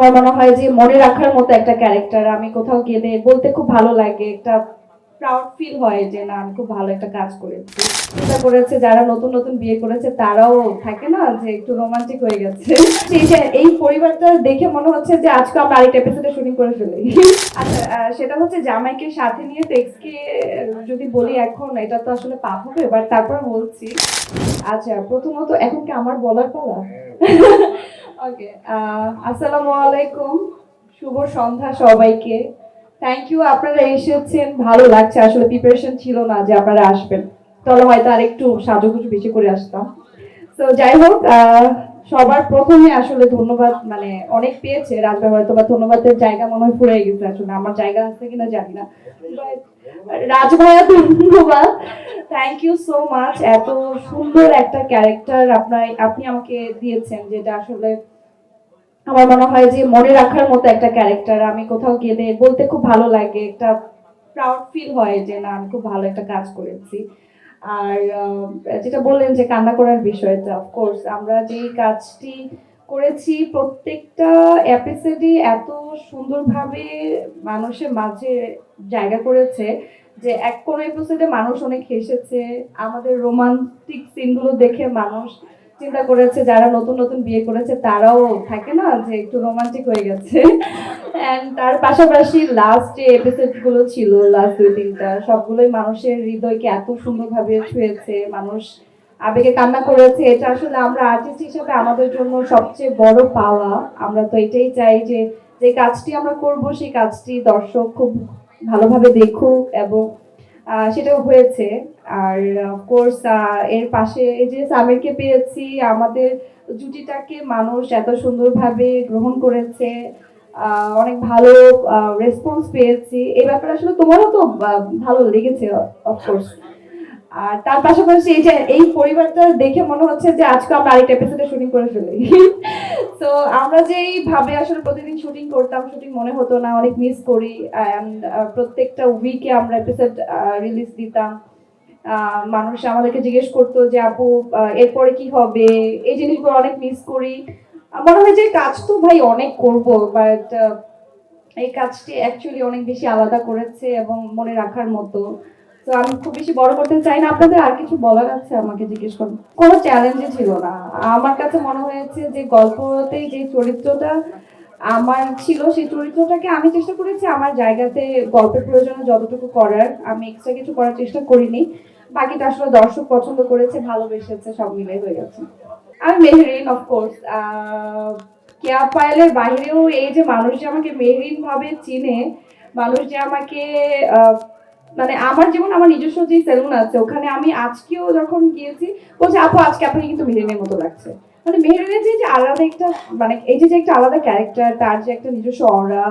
আমার মনে হয় যে মনে রাখার মতো একটা ক্যারেক্টার। আমি কোথাও গেলে বলতে খুব ভালো লাগে, একটা প্রাউড ফিল হয় যে না আমি খুব ভালো একটা কাজ করেছি। চিন্তা করেছে যারা নতুন নতুন বিয়ে করেছে তারাও থাকে না যে একটু রোমান্টিক হয়ে গেছে। সেই যে এই পরিবারটা দেখে মনে হচ্ছে যে আজকে আমরা আরেকটা এপিসোডে শুটিং করে ফেলি। আচ্ছা, সেটা হচ্ছে জামাইকে সাথে নিয়ে টেক্সকে যদি বলি এখন এটা তো আসলে পাপ হবে, বাট তারপর বলছি। আচ্ছা, প্রথমত এখন কি আমার বলার পালা? ওকে, আসসালামু আলাইকুম, শুভ সন্ধ্যা সবাইকে। থ্যাংক ইউ, আপনারা এসেছেন, ভালো লাগছে। আসলে প্রিপারেশন ছিল না যে আপনারা আসবেন, তাহলে হয়তো আরেকটু সাজুগুজু বেশি করে আসতাম। তো যাই হোক, সবার প্রথমে আসলে ধন্যবাদ, মানে অনেক পেয়েছে রাজভাই, হয়তো বা ধন্যবাদের জায়গা মনে হয় ফুরিয়ে গেছে, আসলে আমার জায়গা আছে কিনা জানি না। রাজভাইয়া ধন্যবাদ, থ্যাংক ইউ সো মাচ। এত সুন্দর একটা ক্যারেক্টার আপনি আমাকে দিয়েছেন, যেটা আসলে আমার মনে হয় যে মনে রাখার মতো একটা ক্যারেক্টার। আমি কোথাও গেলে বলতে খুব ভালো লাগে, একটা প্রাউড ফিল হয় যে না আমি খুব ভালো একটা কাজ করেছি। আর যেটা বললেন যে কান্না করার বিষয়টা, অফকোর্স আমরা যেই কাজটি করেছি প্রত্যেকটা এপিসোডই এত সুন্দরভাবে মানুষের মাঝে জায়গা করেছে যে এক কোনো এপিসোডে মানুষ অনেক হেসেছে। আমাদের রোমান্টিক সিনগুলো দেখে মানুষ চিন্তা করেছে যারা নতুন নতুন বিয়ে করেছে তারাও থাকে না যে একটু রোমান্টিক হয়ে গেছে। এন্ড তার পাশাপাশি লাস্ট যে এপিসোড গুলো ছিল, লাস্ট দুই তিনটা, সবগুলোই মানুষের হৃদয়কে এত সুন্দরভাবে ছুঁয়েছে, মানুষ আবেগে কান্না করেছে। এটা আসলে আমরা আর্টিস্ট হিসেবে আমাদের জন্য সবচেয়ে বড় পাওয়া। আমরা তো এটাই চাই যে যে কাজটি আমরা করব সেই কাজটি দর্শক খুব ভালোভাবে দেখুক, এবং সেটাও হয়েছে। আর কোর্স এর পাশে এই যে সামিরকে পেয়েছি, আমাদের জুটিটাকে মানুষ এত সুন্দরভাবে গ্রহণ করেছে, অনেক ভালো রেসপন্স পেয়েছি। এই ব্যাপারে আসলে তোমারও তো ভালো লেগেছে অফকোর্স। আর তার পাশাপাশি এই যে এই পরিবারটা দেখে মনে হচ্ছে যে আজকে আমরা আরেকটা এপিসোডে শুটিং করে ফেলি। তো আমরা যে এইভাবে আসলে প্রতিদিন শুটিং করতাম, শুটিং মনে হতো না, অনেক মিস করি। অ্যান্ড প্রত্যেকটা উইকে আমরা এপিসোড রিলিজ দিতাম। মানুষ আমাদেরকে জিজ্ঞেস করতো যে আপু এরপরে কি হবে, এই জিনিসগুলো অনেক মিস করি। মনে হয় যে কাজ তো ভাই অনেক করব, বাট এই কাজটি অ্যাকচুয়ালি অনেক বেশি আলাদা করেছে এবং মনে রাখার মতো। তো আমি খুব বেশি বড় করতে চাই না। আপনাদের আর কিছু বলার আছে আমাকে জিজ্ঞেস করুন। কোনো চ্যালেঞ্জই ছিল না। আমার কাছে মনে হয়েছে যে গল্পতে যে চরিত্রটা আমার ছিল, সেই চরিত্রটাকে আমি চেষ্টা করেছি আমার জায়গাতে গল্পের প্রয়োজনে যতটুকু করার, আমি এক্সট্রা কিছু করার চেষ্টা করিনি। বাকিটা আসলে দর্শক পছন্দ করেছে, ভালোবেসেছে, সব মিলে হয়ে গেছে। আমি মেহরিন, অফকোর্স। কেয়া পায়েলের বাইরেও এই যে মানুষ যে আমাকে মেহরিন ভাবে চিনে, মানুষ যে আমাকে মানে আমার যেমন আমার নিজস্ব যে সেলুন আছে ওখানে আমি আজকেও যখন গিয়েছি বলছে আপু আজকে আপনাকে কিন্তু মেহরিনের মতো লাগছে। মানে মেহরিনের যে যে আলাদা একটা, মানে এই যে যে একটা আলাদা ক্যারেক্টার, তার যে একটা নিজস্ব অরা,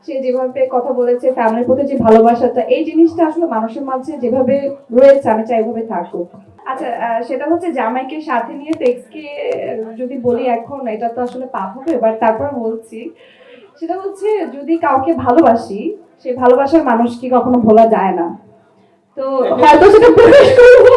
সে যেভাবে কথা বলেছে, ফ্যামিলির প্রতি যে ভালোবাসাটা, এই জিনিসটা আসলে মানুষের মাঝে যেভাবে রয়েছে আমি চাই ওইভাবে থাকুক। আচ্ছা, সেটা হচ্ছে জামাইকে সাথে নিয়ে টেক্সকে যদি বলি এখন এটা তো আসলে পাপ হবে, বাট তারপর বলছি। সেটা হচ্ছে যদি কাউকে ভালোবাসি, সেই ভালোবাসার মানুষকে কখনো ভোলা যায় না। তো হয়তো সেটা প্রকাশ করবো